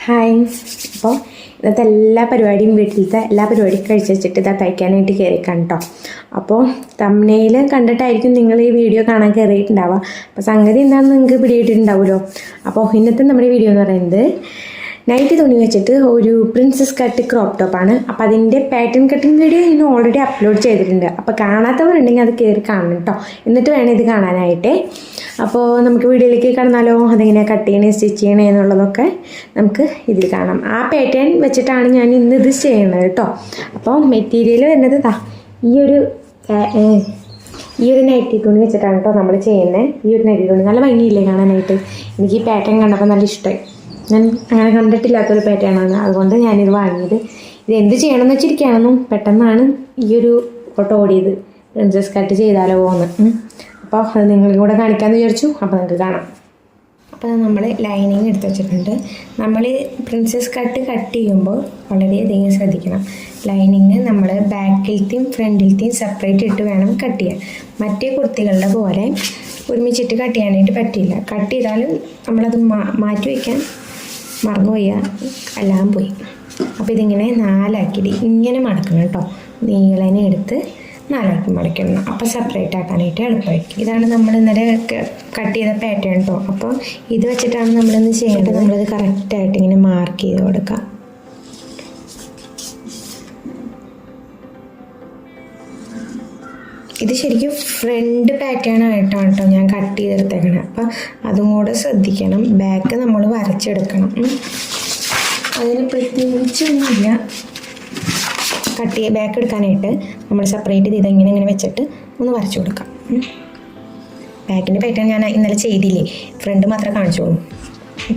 Hi. അപ്പോൾ ഇന്നത്തെ എല്ലാ പരിപാടിയും വീട്ടിലത്തെ എല്ലാ പരിപാടിയും കഴിച്ച് വെച്ചിട്ട് ഇതാ തയ്ക്കാനായിട്ട് കയറിക്കാം കേട്ടോ. അപ്പോൾ തംബ്നെയിൽ കണ്ടിട്ടായിരിക്കും നിങ്ങൾ ഈ വീഡിയോ കാണാൻ കയറിയിട്ടുണ്ടാവുക. അപ്പോൾ സംഗതി എന്താണെന്ന് നിങ്ങൾക്ക് പിടികിട്ടിട്ടുണ്ടാവുമല്ലോ. അപ്പോൾ ഇന്നത്തെ നമ്മുടെ വീഡിയോ എന്ന് പറയുന്നത് നൈറ്റ് തുണി വെച്ചിട്ട് ഒരു പ്രിൻസസ് കട്ട് ക്രോപ്പ് ടോപ്പാണ്. അപ്പോൾ അതിൻ്റെ പാറ്റേൺ കട്ടിങ് വീഡിയോ ഇന്ന് ഓൾറെഡി അപ്ലോഡ് ചെയ്തിട്ടുണ്ട്. അപ്പോൾ കാണാത്തവരുണ്ടെങ്കിൽ അത് കയറി കാണണം കേട്ടോ, എന്നിട്ട് വേണം ഇത് കാണാനായിട്ട്. അപ്പോൾ നമുക്ക് വീഡിയോയിലേക്ക് കടന്നാലോ. അതെങ്ങനെയാണ് കട്ട് ചെയ്യണേ സ്റ്റിച്ച് ചെയ്യണേ എന്നുള്ളതൊക്കെ നമുക്ക് ഇതിൽ കാണാം. ആ പാറ്റേൺ വെച്ചിട്ടാണ് ഞാൻ ഇന്ന് ഇത് ചെയ്യണത് കേട്ടോ. അപ്പോൾ മെറ്റീരിയൽ വരുന്നത് ഈ ഒരു നൈറ്റി തുണി വെച്ചിട്ടാണ് കേട്ടോ നമ്മൾ ചെയ്യുന്നത്. ഈ ഒരു നൈറ്റി തുണി നല്ല ഭംഗിയില്ലേ കാണാനായിട്ട്. എനിക്ക് ഈ പാറ്റേൺ കണ്ടപ്പോൾ നല്ല ഇഷ്ടമായി. ഞാൻ അങ്ങനെ കണ്ടിട്ടില്ലാത്തൊരു പാറ്റേണാണ്, അതുകൊണ്ട് ഞാനിത് വാങ്ങിയത്. ഇത് എന്ത് ചെയ്യണമെന്ന് വെച്ചിരിക്കുകയാണെന്നും പെട്ടെന്നാണ് ഈ ഒരു ഫോട്ടോ ഓടിയത്. പ്രിൻസസ് കട്ട് ചെയ്താലോ പോകുന്നത്. അപ്പോൾ അത് നിങ്ങളും കൂടെ കാണിക്കാമെന്ന് വിചാരിച്ചു. അപ്പോൾ നിങ്ങൾക്ക് കാണാം. അപ്പോൾ നമ്മൾ ലൈനിങ് എടുത്ത് വെച്ചിട്ടുണ്ട്. നമ്മൾ പ്രിൻസസ് കട്ട് ചെയ്യുമ്പോൾ വളരെയധികം ശ്രദ്ധിക്കണം. ലൈനിങ് നമ്മൾ ബാക്കിലത്തെയും ഫ്രണ്ടിലത്തെയും സെപ്പറേറ്റ് ഇട്ട് വേണം കട്ട് ചെയ്യാൻ. മറ്റേ കുർത്തികളുടെ പോലെ ഒരുമിച്ചിട്ട് കട്ട് ചെയ്യാനായിട്ട് പറ്റില്ല. കട്ട് ചെയ്താലും നമ്മളത് മാറ്റി വയ്ക്കാൻ മറന്നുപോയ എല്ലാം പോയി. അപ്പോൾ ഇതിങ്ങനെ നാലാക്കിയിട്ട് ഇങ്ങനെ മടക്കണം കേട്ടോ. നീളനെ എടുത്ത് നാലാക്കി മടക്കണം. അപ്പോൾ സെപ്പറേറ്റ് ആക്കാനായിട്ട് എളുപ്പമായിരിക്കും. ഇതാണ് നമ്മൾ ഇന്നലെ കട്ട് ചെയ്ത പാറ്റേൺ കേട്ടോ. അപ്പോൾ ഇത് വെച്ചിട്ടാണ് നമ്മളിന്ന് ചെയ്യേണ്ടത്. നമ്മളത് കറക്റ്റായിട്ട് ഇങ്ങനെ മാർക്ക് ചെയ്ത് കൊടുക്കാം. ഇത് ശരിക്കും ഫ്രണ്ട് പാറ്റേൺ ആയിട്ടാണ് കേട്ടോ ഞാൻ കട്ട് ചെയ്തെടുത്തേക്കണം. അപ്പം അതും കൂടെ ശ്രദ്ധിക്കണം. ബാക്ക് നമ്മൾ വരച്ചെടുക്കണം. അതിന് പ്രത്യേകിച്ചൊന്നുമില്ല. ബാക്ക് എടുക്കാനായിട്ട് നമ്മൾ സെപ്പറേറ്റ് ചെയ്ത് ഇങ്ങനെ വെച്ചിട്ട് ഒന്ന് വരച്ചു കൊടുക്കാം. ബാക്കിൻ്റെ പാറ്റേൺ ഞാൻ ഇന്നലെ ചെയ്തില്ലേ, ഫ്രണ്ട് മാത്രമേ കാണിച്ചോളൂ.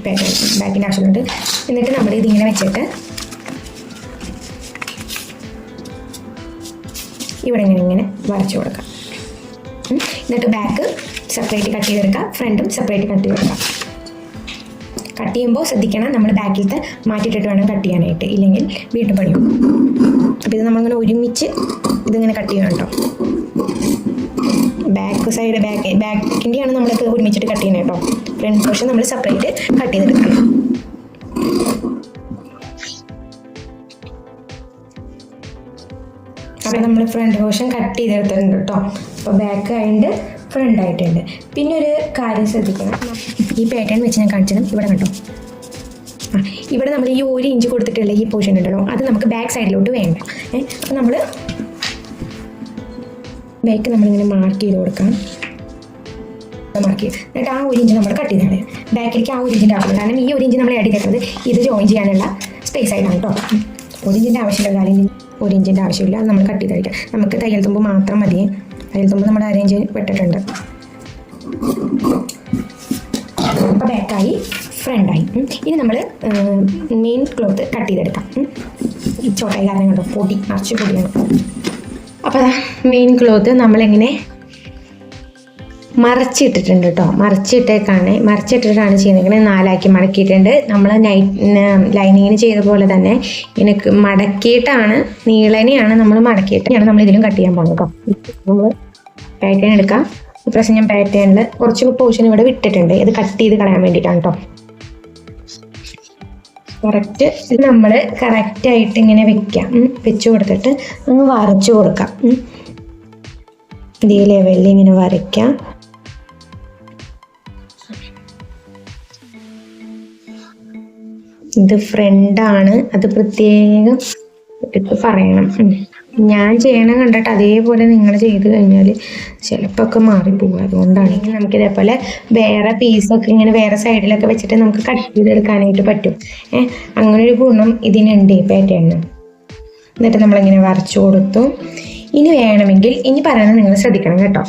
പാറ്റേൺ ബാക്കിൻ്റെ ആവശ്യമുണ്ട്. എന്നിട്ട് നമ്മൾ ഇതിങ്ങനെ വെച്ചിട്ട് ഇവിടെ ഇങ്ങനെ വരച്ചു കൊടുക്കാം. എന്നിട്ട് ബാക്ക് സെപ്പറേറ്റ് കട്ട് ചെയ്തെടുക്കാം, ഫ്രണ്ടും സെപ്പറേറ്റ് കട്ട് ചെയ്തെടുക്കാം. കട്ട് ചെയ്യുമ്പോൾ ശ്രദ്ധിക്കണം, നമ്മൾ ബാക്കിലത്തെ മാറ്റിയിട്ടിട്ട് വേണം കട്ട് ചെയ്യാനായിട്ട്, ഇല്ലെങ്കിൽ വീണ്ടും പണിയും. അപ്പോൾ ഇത് നമ്മളിങ്ങനെ ഒരുമിച്ച് ഇതിങ്ങനെ കട്ട് ചെയ്യണം കേട്ടോ. ബാക്ക് സൈഡ് ബാക്കിൻ്റെയാണ് നമ്മളത് ഒരുമിച്ചിട്ട് കട്ട് ചെയ്യണം കേട്ടോ. ഫ്രണ്ട് പോർഷൻ നമ്മൾ സെപ്പറേറ്റ് കട്ട് ചെയ്തെടുക്കണം. അപ്പോൾ നമ്മൾ ഫ്രണ്ട് പോർഷൻ കട്ട് ചെയ്തെടുത്തിട്ടുണ്ട് കേട്ടോ. അപ്പോൾ ബാക്ക് ആയിട്ട് ഫ്രണ്ട് ആയിട്ടുണ്ട്. പിന്നെ ഒരു കാര്യം ശ്രദ്ധിക്കണം, ഈ പാറ്റേൺ വെച്ച് ഞാൻ കാണിച്ചത് ഇവിടെ കണ്ടോ. ഇവിടെ നമ്മൾ ഈ 1 ഇഞ്ച് കൊടുത്തിട്ടുള്ള ഈ പോർഷൻ ഉണ്ടല്ലോ, അത് നമുക്ക് ബാക്ക് സൈഡിലോട്ട് വേണ്ട. അപ്പോൾ നമ്മൾ ബാക്ക് നമ്മളിങ്ങനെ മാർക്ക് ചെയ്ത് കൊടുക്കണം. മാർക്ക് ചെയ്ത് എന്നിട്ട് ആ 1 ഇഞ്ച് നമ്മൾ കട്ട് ചെയ്താണ്. ബാക്കിലേക്ക് ആ 1 ഇഞ്ചിൻ്റെ ആവശ്യമില്ല. കാരണം ഈ 1 ഇഞ്ച് നമ്മൾ ആഡ് ചെയ്തിട്ടുള്ളത് ഇത് ജോയിൻ ചെയ്യാനുള്ള സ്പേസ് ആയിട്ടാണ് കേട്ടോ. 1 ഇഞ്ചിൻ്റെ ആവശ്യമില്ല, 1 ഇഞ്ചിൻ്റെ ആവശ്യമില്ല. അത് നമ്മൾ കട്ട് ചെയ്ത് കഴിക്കാം. നമുക്ക് തയ്യൽ തുമ്പ് മാത്രം മതി. തയ്യൽ തുമ്പ് നമ്മൾ അരേഞ്ച് വിട്ടിട്ടുണ്ട്. അപ്പോൾ ബാക്കായി ഫ്രണ്ടായി. ഇനി നമ്മൾ മെയിൻ ക്ലോത്ത് കട്ട് ചെയ്തെടുക്കാം. ഈ ചോട്ടായി കാരണം കണ്ടോ, നിറച്ച് പൊടിയാണ്. അപ്പോൾ മെയിൻ ക്ലോത്ത് നമ്മളെങ്ങനെ മറച്ചിട്ടിട്ടുണ്ട് കേട്ടോ. മറച്ചിട്ടിട്ടാണ് ചെയ്യുന്നത്. 4 ആക്കി മടക്കിയിട്ടുണ്ട്. നമ്മൾ ലൈനിങ്ങിന് ചെയ്ത പോലെ തന്നെ ഇങ്ങനെ മടക്കിയിട്ടാണ്, നീളനെയാണ് നമ്മൾ മടക്കിയിട്ടാണ് നമ്മൾ ഇതിലും കട്ട് ചെയ്യാൻ പോകുന്നത് കേട്ടോ. നമ്മൾ പാറ്റേൺ എടുക്കാം. ഇപ്രാവശ്യം ഞാൻ പാറ്റേണിൽ കുറച്ച് പോർഷൻ ഇവിടെ വിട്ടിട്ടുണ്ട്. ഇത് കട്ട് ചെയ്ത് കളയാൻ വേണ്ടിയിട്ടാണ് കേട്ടോ. കറക്റ്റ് ഇത് നമ്മൾ കറക്റ്റായിട്ട് ഇങ്ങനെ വെച്ച് കൊടുത്തിട്ട് ഒന്ന് വരച്ചു കൊടുക്കാം. ഇതേ ലെവലിൽ ഇങ്ങനെ വരയ്ക്കാം. ഇത് ഫ്രണ്ടാണ്, അത് പ്രത്യേകം എടുത്ത് പറയണം. ഞാൻ ചെയ്യണം കണ്ടിട്ട് അതേപോലെ നിങ്ങൾ ചെയ്ത് കഴിഞ്ഞാൽ ചിലപ്പോൾ ഒക്കെ മാറിപ്പോകും. അതുകൊണ്ടാണെങ്കിൽ നമുക്ക് ഇതേപോലെ വേറെ പീസൊക്കെ ഇങ്ങനെ വേറെ സൈഡിലൊക്കെ വെച്ചിട്ട് നമുക്ക് കട്ട് ചെയ്തെടുക്കാനായിട്ട് പറ്റും. അങ്ങനൊരു ഗുണം ഇതിനുണ്ട് ഈ പാറ്റേണിന്. എന്നിട്ട് നമ്മളിങ്ങനെ വരച്ചു കൊടുത്തു. ഇനി വേണമെങ്കിൽ ഇനി പറയുന്നത് നിങ്ങൾ ശ്രദ്ധിക്കണം കേട്ടോ.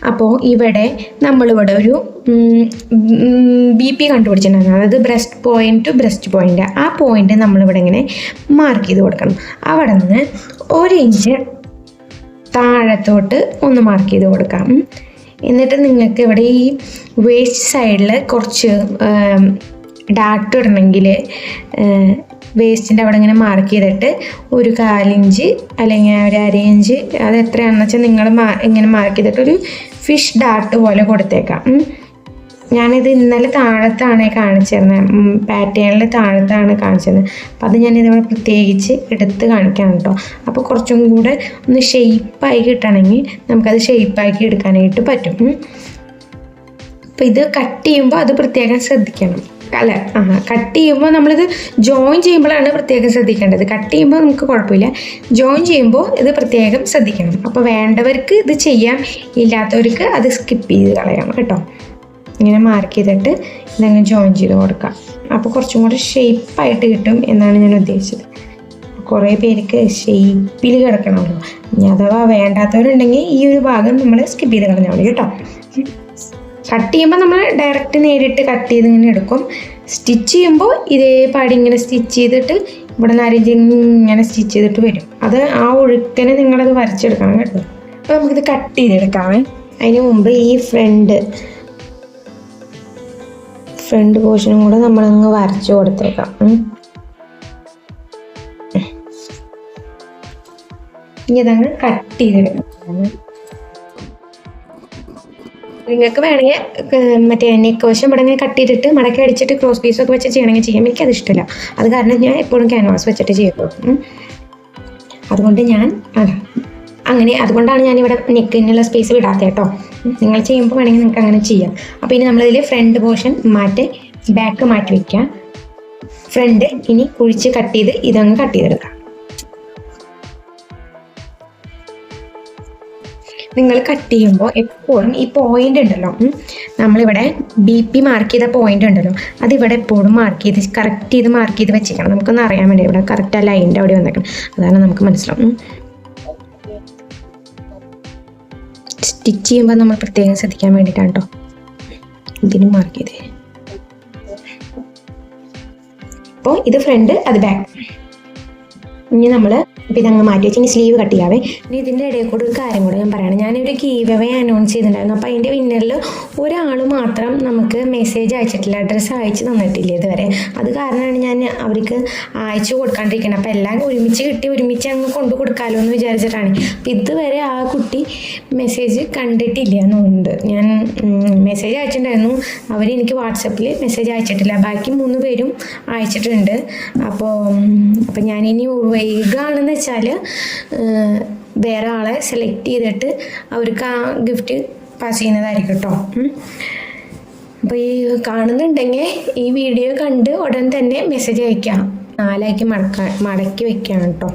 അപ്പോൾ ഇവിടെ നമ്മളിവിടെ ഒരു BP കണ്ടുപിടിച്ചിട്ടുണ്ടായിരുന്നു. അതായത് breast point two breast point. ആ പോയിന്റ് നമ്മളിവിടെ ഇങ്ങനെ മാർക്ക് ചെയ്ത് കൊടുക്കണം. അവിടെ നിന്ന് 1 ഇഞ്ച് താഴത്തോട്ട് ഒന്ന് മാർക്ക് ചെയ്ത് കൊടുക്കാം. എന്നിട്ട് നിങ്ങൾക്ക് ഇവിടെ ഈ വേസ്റ്റ് സൈഡിൽ കുറച്ച് ഡാർട്ട് ഇടണമെങ്കിൽ വേസ്റ്റിൻ്റെ അവിടെ ഇങ്ങനെ മാർക്ക് ചെയ്തിട്ട് ഒരു 1/4 ഇഞ്ച് അല്ലെങ്കിൽ ഒരു 1/2 ഇഞ്ച്, അത് എത്രയാണെന്ന് വെച്ചാൽ നിങ്ങൾ ഇങ്ങനെ മാർക്ക് ചെയ്തിട്ട് ഒരു ഫിഷ് ഡാർട്ട് പോലെ കൊടുത്തേക്കാം. ഞാനിത് ഇന്നലെ താഴത്താണ് കാണിച്ചിരുന്നത്, പാറ്റേണിൽ താഴത്താണ് കാണിച്ചിരുന്നത്. അപ്പം അത് ഞാനിതിവിടെ പ്രത്യേകിച്ച് എടുത്ത് കാണിക്കാം കേട്ടോ. അപ്പോൾ കുറച്ചും കൂടെ ഒന്ന് ഷെയ്പ്പായി കിട്ടണമെങ്കിൽ നമുക്കത് ഷെയ്പ്പാക്കി എടുക്കാനായിട്ട് പറ്റും. അപ്പോൾ ഇത് കട്ട് ചെയ്യുമ്പോൾ അത് പ്രത്യേകം ശ്രദ്ധിക്കണം. അല്ല, കട്ട് ചെയ്യുമ്പോൾ നമ്മളിത് ജോയിൻ ചെയ്യുമ്പോഴാണ് പ്രത്യേകം ശ്രദ്ധിക്കേണ്ടത്. കട്ട് ചെയ്യുമ്പോൾ നമുക്ക് കുഴപ്പമില്ല, ജോയിൻ ചെയ്യുമ്പോൾ ഇത് പ്രത്യേകം ശ്രദ്ധിക്കണം. അപ്പോൾ വേണ്ടവർക്ക് ഇത് ചെയ്യാം, ഇല്ലാത്തവർക്ക് അത് സ്കിപ്പ് ചെയ്ത് കളയാം കേട്ടോ. ഇങ്ങനെ മാർക്ക് ചെയ്തിട്ട് ഇതങ്ങ് ജോയിൻ ചെയ്ത് കൊടുക്കാം. അപ്പോൾ കുറച്ചും കൂടെ ഷേപ്പായിട്ട് കിട്ടും എന്നാണ് ഞാൻ ഉദ്ദേശിച്ചത്. കുറേ പേർക്ക് ഷേപ്പിൽ കിടക്കണമല്ലോ. ഇനി അഥവാ വേണ്ടാത്തവരുണ്ടെങ്കിൽ ഈ ഒരു ഭാഗം നമ്മൾ സ്കിപ്പ് ചെയ്ത് കളഞ്ഞാൽ മതി കേട്ടോ. കട്ട് ചെയ്യുമ്പോൾ നമ്മൾ ഡയറക്റ്റ് നേരിട്ട് കട്ട് ചെയ്ത് ഇങ്ങനെ എടുക്കും. സ്റ്റിച്ച് ചെയ്യുമ്പോൾ ഇതേ പാടി ഇങ്ങനെ സ്റ്റിച്ച് ചെയ്തിട്ട് ഇവിടെ നിന്ന് ഇങ്ങനെ സ്റ്റിച്ച് ചെയ്തിട്ട് വരും. അത് ആ ഒഴുക്കനെ നിങ്ങളത് വരച്ചെടുക്കണം കേട്ടോ. അപ്പോൾ നമുക്കിത് കട്ട് ചെയ്തെടുക്കാമേ. അതിന് മുമ്പ് ഈ ഫ്രണ്ട് പോർഷനും കൂടെ നമ്മളങ്ങ് വരച്ചു കൊടുത്തേക്കാം. ഇനി അതങ്ങ് കട്ട് ചെയ്തെടുക്കാം. നിങ്ങൾക്ക് വേണമെങ്കിൽ മറ്റേ നെക്ക് വശം ഇവിടെ കട്ട് ചെയ്തിട്ട് മടക്കി അടിച്ചിട്ട് ക്രോസ് പീസൊക്കെ വെച്ച് ചെയ്യണമെങ്കിൽ ചെയ്യാം. എനിക്കത് ഇഷ്ടമില്ല. അത് കാരണം ഞാൻ എപ്പോഴും ക്യാൻവാസ് വെച്ചിട്ട് ചെയ്യുള്ളൂ. അതുകൊണ്ട് അതുകൊണ്ടാണ് ഞാനിവിടെ നെക്കിനുള്ള സ്പേസ് വിടാത്ത കേട്ടോ. നിങ്ങൾ ചെയ്യുമ്പോൾ വേണമെങ്കിൽ നിങ്ങൾക്ക് അങ്ങനെ ചെയ്യാം. അപ്പോൾ ഇനി നമ്മളിതിൽ ഫ്രണ്ട് പോർഷൻ മാറ്റി ബാക്ക് മാറ്റി വയ്ക്കാം. ഫ്രണ്ട് ഇനി കുഴിച്ച് കട്ട് ചെയ്ത് ഇതങ്ങ് കട്ട് ചെയ്തെടുക്കാം. നിങ്ങൾ കട്ട് ചെയ്യുമ്പോൾ എപ്പോഴും ഈ പോയിന്റ് ഉണ്ടല്ലോ, നമ്മളിവിടെ BP മാർക്ക് ചെയ്ത പോയിന്റ് ഉണ്ടല്ലോ, അതിവിടെ എപ്പോഴും കറക്റ്റ് ചെയ്ത് മാർക്ക് ചെയ്ത് വെച്ചേക്കണം. നമുക്കൊന്ന് അറിയാൻ വേണ്ടി ഇവിടെ കറക്റ്റ് ആ ലൈനിൻ്റെ അവിടെ വന്നേക്കണം. അതാണ് നമുക്ക് മനസ്സിലാവും. സ്റ്റിച്ച് ചെയ്യുമ്പോൾ നമ്മൾ പ്രത്യേകം ശ്രദ്ധിക്കാൻ വേണ്ടിയിട്ടാണ് കേട്ടോ ഇതിന് മാർക്ക് ചെയ്തേ. അപ്പോൾ ഇത് ഫ്രണ്ട്, അത് ബാക്ക്. ഇനി നമ്മൾ ഇതങ്ങ് മാറ്റി വെച്ച് ഇനി സ്ലീവ് കട്ട് ചെയ്യാവേ. ഇനി ഇതിൻ്റെ ഇടയിൽ കൂടെ ഒരു കാര്യം കൂടെ ഞാൻ പറയണം. ഞാനൊരു ഗീവ് അവേ അനൗൺസ് ചെയ്തിട്ടുണ്ടായിരുന്നു. അപ്പോൾ അതിൻ്റെ വിന്നറിൽ ഒരാൾ മാത്രം നമുക്ക് മെസ്സേജ് അയച്ചിട്ടില്ല, അഡ്രസ്സ് അയച്ചു തന്നിട്ടില്ല ഇതുവരെ. അത് കാരണമാണ് ഞാൻ അവർക്ക് അയച്ചു കൊടുക്കാണ്ടിരിക്കുന്നത്. അപ്പോൾ എല്ലാം ഒരുമിച്ച് അങ്ങ് കൊണ്ടു കൊടുക്കാമല്ലോ എന്ന് വിചാരിച്ചിട്ടാണ്. അപ്പോൾ ഇതുവരെ ആ കുട്ടി മെസ്സേജ് കണ്ടിട്ടില്ല എന്നുണ്ട്. ഞാൻ മെസ്സേജ് അയച്ചിട്ടുണ്ടായിരുന്നു, അവരെനിക്ക് വാട്സപ്പിൽ മെസ്സേജ് അയച്ചിട്ടില്ല. ബാക്കി 3 പേരും അയച്ചിട്ടുണ്ട്. അപ്പോൾ ഞാനിനി വൈകാണെന്ന് വെച്ചാൽ വേറെ ആളെ സെലക്ട് ചെയ്തിട്ട് അവർക്ക് ആ ഗിഫ്റ്റ് പാസ് ചെയ്യുന്നതായിരിക്കും കേട്ടോ. അപ്പോൾ ഈ കാണുന്നുണ്ടെങ്കിൽ ഈ വീഡിയോ കണ്ട് ഉടൻ തന്നെ മെസ്സേജ് അയക്കാം. 4 മടക്കി വെക്കാം കേട്ടോ.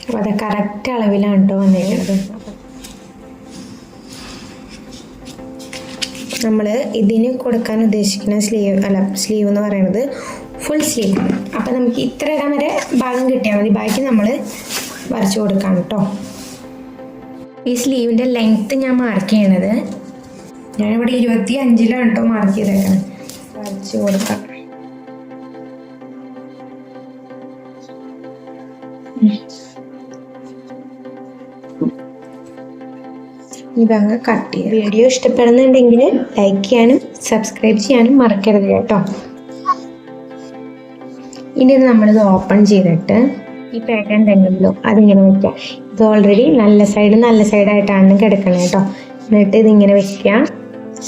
അപ്പോൾ അത് കറക്റ്റ് അളവിലാണ് കേട്ടോ വന്നേക്കുന്നത്. നമ്മൾ ഇതിന് കൊടുക്കാൻ ഉദ്ദേശിക്കുന്ന സ്ലീവ് എന്ന് പറയുന്നത് ഫുൾ സ്ലീവ്. അപ്പം നമുക്ക് ഇത്ര ഇടാൻ വരെ ഭാഗം കിട്ടിയാൽ മതി, ബാക്കി നമ്മൾ വരച്ചു കൊടുക്കാം കേട്ടോ. ഈ സ്ലീവിൻ്റെ ലെങ്ത്ത് ഞാൻ മാർക്ക് ചെയ്യണത് ഞാനിവിടെ 25-ലാണ് കേട്ടോ മാർക്ക് ചെയ്തേക്കണം. വരച്ചു കൊടുക്കാം. ഇതങ്ങ് കട്ട് ചെയ്യാം. വീഡിയോ ഇഷ്ടപ്പെടുന്നുണ്ടെങ്കിൽ ലൈക്ക് ചെയ്യാനും സബ്സ്ക്രൈബ് ചെയ്യാനും മറക്കരുത് കേട്ടോ. ഇനി നമ്മളിത് ഓപ്പൺ ചെയ്തിട്ട് ഈ പാറ്റേൺ തന്നെയല്ലോ അതിങ്ങനെ വയ്ക്കാം. ഇത് ഓൾറെഡി നല്ല സൈഡായിട്ടാണ് കിടക്കുന്നത് കേട്ടോ. എന്നിട്ട് ഇതിങ്ങനെ വെക്കുക,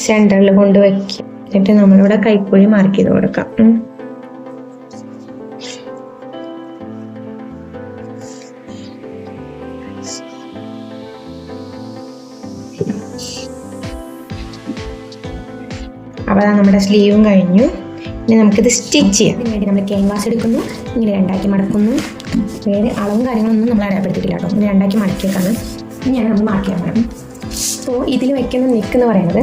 സെൻറ്ററിൽ കൊണ്ട് വയ്ക്കുക. എന്നിട്ട് നമ്മളിവിടെ കൈക്കുഴി മാർക്ക് ചെയ്ത് കൊടുക്കാം. അപ്പോൾ നമ്മുടെ സ്ലീവും കഴിഞ്ഞു. ഇനി നമുക്കിത് സ്റ്റിച്ച് ചെയ്യാം. അതിന് വേണ്ടി നമ്മൾ ക്യാൻവാസ് എടുക്കുന്നു, ഇങ്ങനെ 2ആക്കി മടക്കുന്നു. വേറെ അളവും കാര്യങ്ങളൊന്നും നമ്മൾ അടയാളപ്പെടുത്തിയിട്ടില്ല കേട്ടോ. ഇങ്ങനെ 2ആക്കി മടക്കിയേക്കാണ്. ഇനിയാണ് നമ്മൾ മാർക്ക് ചെയ്യാൻ വേണം. അപ്പോൾ ഇതിൽ വയ്ക്കുന്ന നെക്ക് എന്ന് പറയുന്നത്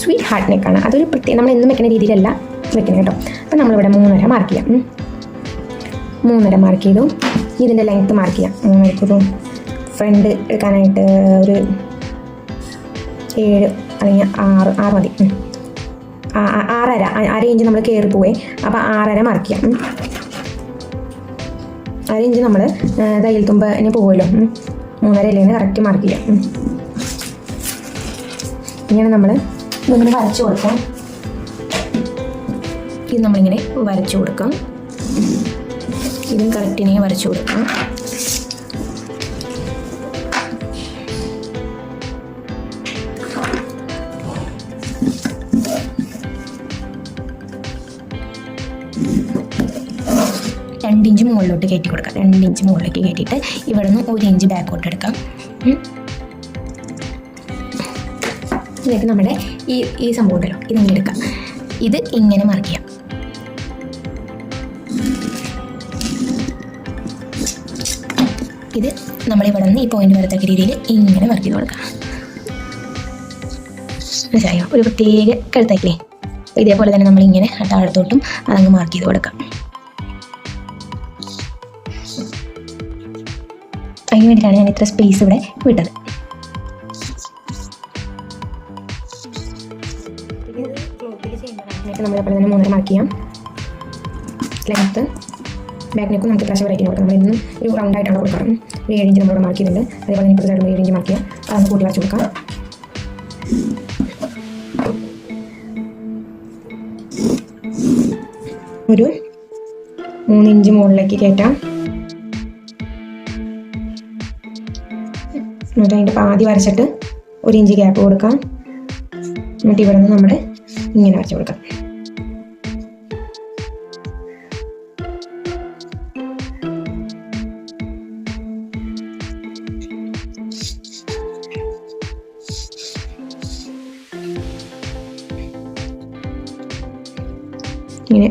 സ്വീറ്റ് ഹാർട്ട് നെക്കാണ്. അതൊരു നമ്മൾ എന്നും വെക്കുന്ന രീതിയിലല്ല വെക്കുന്നത് കേട്ടോ. അപ്പോൾ നമ്മളിവിടെ 3.5 മാർക്ക് ചെയ്യാം. 3.5 മാർക്ക് ചെയ്തു. ഇതിൻ്റെ ലെങ്ത്ത് മാർക്ക് ചെയ്യാം. 3 ഫ്രണ്ട് എടുക്കാനായിട്ട് ഒരു 7 അല്ലെങ്കിൽ 6 മതി. 6.5 ഇഞ്ച് നമ്മൾ കയറി പോവേ. അപ്പോൾ 6.5 മാർക്ക് ചെയ്യാം. 1/2 ഇഞ്ച് നമ്മൾ തയ്യൽ തുമ്പന് പോകുമല്ലോ. 3.5 കറക്റ്റ് മാർക്ക് ചെയ്യാം. ഇങ്ങനെ നമ്മൾ ഇതിങ്ങനെ വരച്ചു കൊടുക്കാം. ഇത് നമ്മളിങ്ങനെ വരച്ചു കൊടുക്കാം. ഇതും കറക്റ്റിനെ വരച്ചു കൊടുക്കാം. 2 ഇഞ്ച് മുകളിലോട്ട് കയറ്റി കൊടുക്കാം. 2 ഇഞ്ച് മുകളിലേക്ക് കയറ്റിയിട്ട് ഇവിടെ നിന്ന് 1 ഇഞ്ച് ബാക്കോട്ട് എടുക്കാം. എന്നിട്ട് നമ്മുടെ ഈ സംഭവം ഉണ്ടല്ലോ ഇതങ്ങനെ എടുക്കാം. ഇത് ഇങ്ങനെ മാർക്ക് ചെയ്യാം. ഇത് നമ്മളിവിടെ നിന്ന് ഈ പോയിന്റ് വരത്തക്ക രീതിയിൽ ഇങ്ങനെ വർക്ക് ചെയ്ത് കൊടുക്കാം. മനസ്സിലായോ? ഒരു പ്രത്യേക കഴുത്തായില്ലേ? ഇതേപോലെ തന്നെ നമ്മളിങ്ങനെ താഴത്തോട്ടും അതങ്ങ് മാർക്ക് ചെയ്ത് കൊടുക്കാം. അതിന് വേണ്ടിയിട്ടാണ് ഞാൻ ഇത്ര സ്പേസ് ഇവിടെ വിട്ടത്. നമ്മളെപ്പോലെ തന്നെ 3 മാർക്ക് ചെയ്യാം. ലെങ്ത്ത് ബാക്ക് നെക്കും നമുക്ക് പ്രാവശ്യം വരയ്ക്കാൻ കൊടുക്കാം. നമ്മൾ ഇന്ന് ഒരു റൗണ്ടായിട്ടാണ് കൊടുക്കാം. 7 ഇഞ്ച് നമ്മളിവിടെ മാർക്ക് ചെയ്തിട്ടുണ്ട്. അതേപോലെ തന്നെ ഇപ്പോൾ സൈഡിൽ 7 ഇഞ്ച് മാർക്ക് ചെയ്യാം. അതൊന്ന് കൂട്ടി വരച്ച് കൊടുക്കാം. ഒരു 3 ഇഞ്ച് മുകളിലേക്ക് കയറ്റാം. എന്നിട്ട് അതിൻ്റെ പാതി വരച്ചിട്ട് 1 ഇഞ്ച് ഗ്യാപ്പ് കൊടുക്കാം. എന്നിട്ട് ഇവിടെ നിന്ന് നമ്മൾ ഇങ്ങനെ വരച്ച് കൊടുക്കാം. ഇങ്ങനെ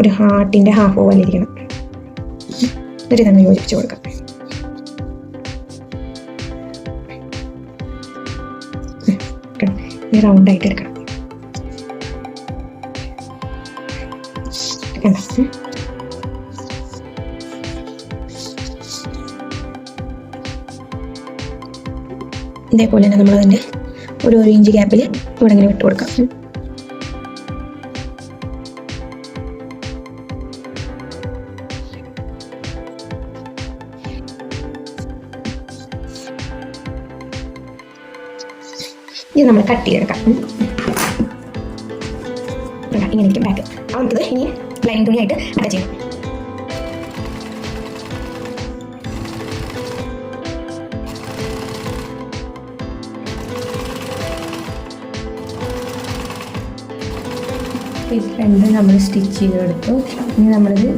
ഒരു ഹാർട്ടിൻ്റെ ഹാഫ് പോലെ ഇരിക്കണം. എന്നിട്ട് നമ്മൾ യോജിപ്പിച്ച് കൊടുക്കാം. റൗണ്ടായിട്ട് എടുക്കണം. ഇതേപോലെ തന്നെ നമ്മളതിൻ്റെ ഒരു 1 ഇഞ്ച് ഗ്യാപ്പിൽ ഇവിടെ ഇങ്ങനെ വിട്ട് കൊടുക്കാം. ഇത് നമ്മൾ കട്ട് ചെയ്തെടുക്കാം. ഇങ്ങനെ ബാക്ക് നമുക്കിത് ഇനി ലൈൻ തുണിയായിട്ട് അറ്റാച്ച് ചെയ്യാം. രണ്ട് നമ്മൾ സ്റ്റിച്ച് ചെയ്തെടുത്തു. ഇനി നമ്മളിത്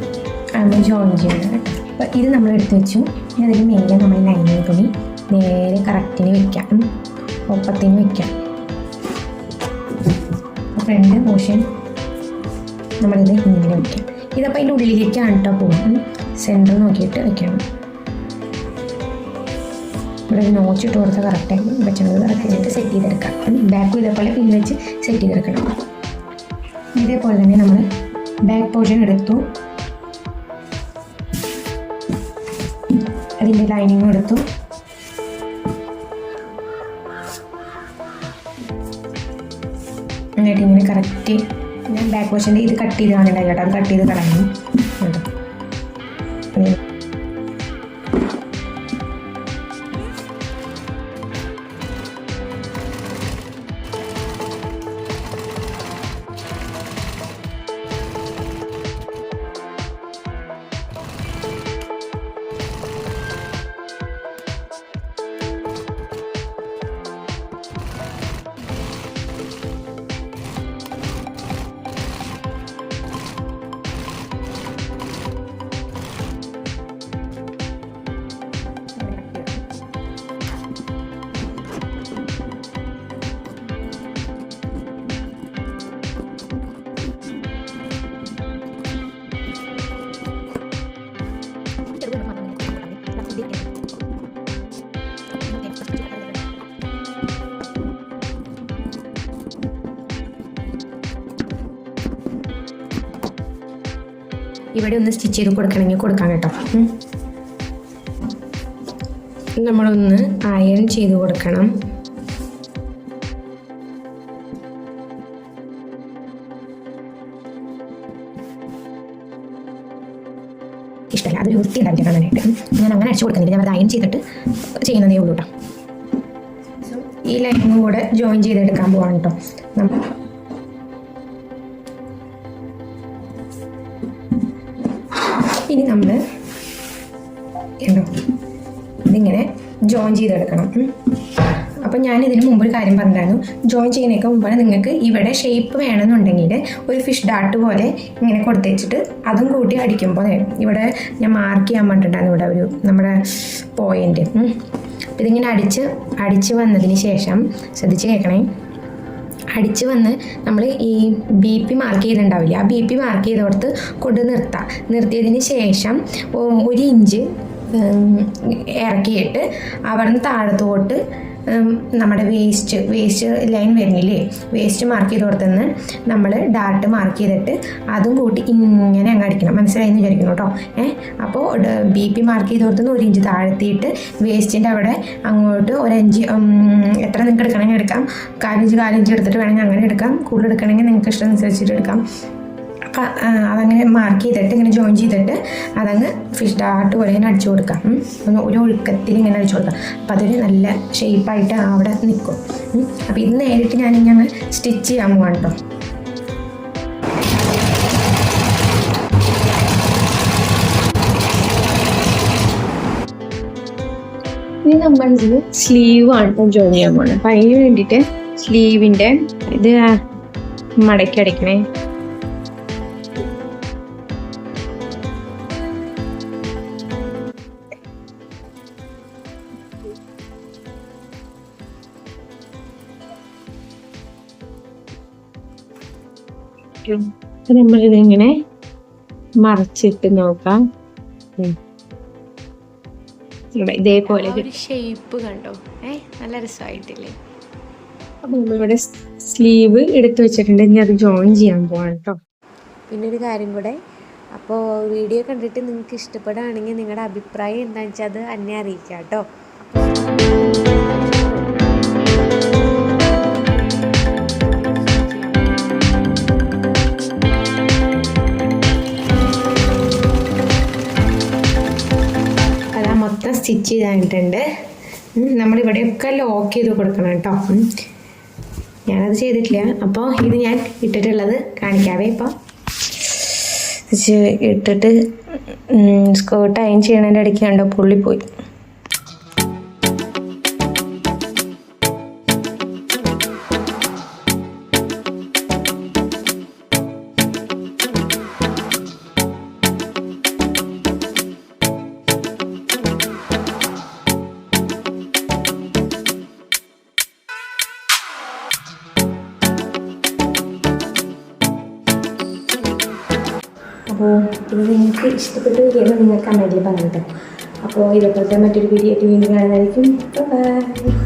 ജോയിൻ ചെയ്യണം കേട്ടോ. അപ്പോൾ ഇത് നമ്മൾ എടുത്ത് വെച്ചു. ഇനി അതിന് മേലെ നമ്മൾ ലൈനിങ് തുണി നേരെ കറക്റ്റിന് വയ്ക്കാം, ഒപ്പത്തിന് വയ്ക്കാം. ഫ്രണ്ട് പോർഷൻ നമ്മളിത് ഇങ്ങനെ വയ്ക്കാം. ഇതപ്പോൾ അതിൻ്റെ ഉള്ളിലേക്കാണ് കേട്ടോ പോകും. സെൻറ്റർ നോക്കിയിട്ട് വയ്ക്കണം. ഇവിടെ ഒരു നോച്ചിട്ട് കൊടുത്ത് കറക്റ്റായി വെച്ചത് കറക്റ്റായിട്ട് സെറ്റ് ചെയ്തെടുക്കാം. ബാക്കും ഇതേപോലെ പിൻ വെച്ച് സെറ്റ് ചെയ്തെടുക്കണം. ഇതേപോലെ തന്നെ നമ്മൾ ബാക്ക് പോർഷൻ എടുത്തു, അതിൻ്റെ ലൈനിങ്ങും എടുത്തു. എന്നിട്ട് ഇങ്ങനെ കറക്റ്റ് ഞാൻ ബാക്ക് പോർഷൻ്റെ ഇത് കട്ട് ചെയ്ത് കാണണ്ടായി കേട്ടോ. അത് കട്ട് ചെയ്ത് കളഞ്ഞു കേട്ടോ. ഇവിടെ ഒന്ന് സ്റ്റിച്ച് ചെയ്ത് കൊടുക്കണമെങ്കിൽ കൊടുക്കാം കേട്ടോ. നമ്മളൊന്ന് അയൺ ചെയ്ത് കൊടുക്കണം. ഇഷ്ടമല്ല, അതൊരു വൃത്തി ഉണ്ടാവില്ല കാണാനായിട്ട്. ഞാൻ അങ്ങനെ അടിച്ചു കൊടുക്കുന്നില്ല, ഞാൻ അത് അയൺ ചെയ്തിട്ട് ചെയ്യുന്നതേ ഉള്ളൂ കേട്ടോ. ഈ ലൈനും കൂടെ ജോയിൻ ചെയ്തെടുക്കാൻ പോവാണ് കേട്ടോ. ഇനി നമ്മൾ കണ്ടോ ഇതിങ്ങനെ ജോയിൻ ചെയ്തെടുക്കണം. അപ്പോൾ അപ്പോൾ ഞാൻ ഇതിന് മുമ്പ് ഒരു കാര്യം പറഞ്ഞിട്ടുണ്ടായിരുന്നു, ജോയിൻ ചെയ്യുന്നതിനൊക്കെ മുമ്പാണ് നിങ്ങൾക്ക് ഇവിടെ ഷേപ്പ് വേണമെന്നുണ്ടെങ്കിൽ ഒരു ഫിഷ് ഡാർട്ട് പോലെ ഇങ്ങനെ കൊടുത്തു വെച്ചിട്ട് അതും കൂട്ടി അടിക്കുമ്പോൾ ഇവിടെ ഞാൻ മാർക്ക് ചെയ്യാൻ പറഞ്ഞിട്ടുണ്ടായിരുന്നു ഇവിടെ ഒരു നമ്മുടെ പോയിന്റ്. ഇതിങ്ങനെ അടിച്ച് വന്നതിന് ശേഷം ശ്രദ്ധിച്ച് കേൾക്കണേ. അടിച്ച് വന്ന് നമ്മൾ ഈ BP മാർക്ക് ചെയ്തിട്ടുണ്ടാവില്ല, ആ BP മാർക്ക് ചെയ്തോടത്ത് കൊണ്ട് നിർത്തിയതിന് ശേഷം 1 ഇഞ്ച് ഇറക്കിയിട്ട് അവിടുന്ന് താഴത്തോട്ട് നമ്മുടെ വേസ്റ്റ് ലൈൻ വരുന്നില്ലേ, വേസ്റ്റ് മാർക്ക് ചെയ്ത് കൊടുത്തുനിന്ന് നമ്മൾ ഡാർട്ട് മാർക്ക് ചെയ്തിട്ട് അതും കൂട്ടി ഇങ്ങനെ അങ്ങ് അടിക്കണം. മനസ്സിലായെന്ന് വിചാരിക്കണം കേട്ടോ. അപ്പോൾ BP മാർക്ക് ചെയ്ത് കൊടുത്തുനിന്ന് 1 ഇഞ്ച് താഴ്ത്തിയിട്ട് വേസ്റ്റിൻ്റെ അവിടെ അങ്ങോട്ട് 1 ഇഞ്ച് എത്ര നിങ്ങൾക്ക് എടുക്കണമെങ്കിൽ എടുക്കാം, 4 ഇഞ്ച് എടുത്തിട്ട് വേണമെങ്കിൽ അങ്ങനെ എടുക്കാം, കൂടുതൽ എടുക്കണമെങ്കിൽ നിങ്ങൾക്ക് ഇഷ്ടം അനുസരിച്ചിട്ട് എടുക്കാം. അതങ്ങനെ മാർക്ക് ചെയ്തിട്ട് ഇങ്ങനെ ജോയിൻ ചെയ്തിട്ട് അതങ്ങ് ഫിഷ് ഡാർട്ട് പോലെ ഇങ്ങനെ അടിച്ചു കൊടുക്കാം. ഒരു ഒഴുക്കത്തിൽ ഇങ്ങനെ അടിച്ചു കൊടുക്കാം. അപ്പോൾ അതൊരു നല്ല ഷേപ്പായിട്ട് അവിടെ നിൽക്കും. അപ്പോൾ ഇത് നേരിട്ട് ഞാനിങ്ങനെ സ്റ്റിച്ച് ചെയ്യാൻ പോവാണ് കേട്ടോ. ഇനി നമ്മളിത് സ്ലീവാണ് കേട്ടോ ജോയിൻ ചെയ്യാൻ പോകുന്നത്. അപ്പം അതിന് വേണ്ടിയിട്ട് സ്ലീവിൻ്റെ ഇത് മടക്കി അടിക്കണേ. നമ്മളിതിങ്ങനെ മറച്ചിട്ട് നോക്കാം. ഇതേപോലെ ഒരു ഷേപ്പ് കണ്ടോ, നല്ല രസമായിട്ടില്ലേ. അപ്പൊ നമ്മളിവിടെ സ്ലീവ് എടുത്ത് വെച്ചിട്ടുണ്ട്, ഇനി അത് ജോയിൻ ചെയ്യാൻ പോവാണ് കേട്ടോ. പിന്നെ ഒരു കാര്യം കൂടെ, അപ്പോൾ വീഡിയോ കണ്ടിട്ട് നിങ്ങൾക്ക് ഇഷ്ടപ്പെടുകയാണെങ്കിൽ നിങ്ങളുടെ അഭിപ്രായം എന്താണെന്ന് വെച്ചാൽ അത് എന്നെ അറിയിക്കാം കേട്ടോ. മൊത്തം സ്റ്റിച്ച് ചെയ്തിട്ടുണ്ട്. നമ്മളിവിടെയൊക്കെ ലോക്ക് ചെയ്ത് കൊടുക്കണം കേട്ടോ. ഞാനത് ചെയ്തിട്ടില്ല, അപ്പോൾ ഇത് ഞാൻ ഇട്ടിട്ടുള്ളത് കാണിക്കാവേ. ഇപ്പോൾ ഇട്ടിട്ട് സ്കേർട്ട് അയൺ ചെയ്യണതിൻ്റെ ഇടയ്ക്ക് കണ്ടോ പൊള്ളിപ്പോയി. അപ്പോൾ ഇത് നിങ്ങൾക്ക് ഇഷ്ടപ്പെട്ട വീഡിയോ നിങ്ങൾ കമൻറ്റിൽ പറഞ്ഞിട്ട്. അപ്പോൾ ഇതേപോലത്തെ മറ്റൊരു വീഡിയോ ആയിട്ട് വീണ്ടും കാണുന്നതായിരിക്കും. ബൈ.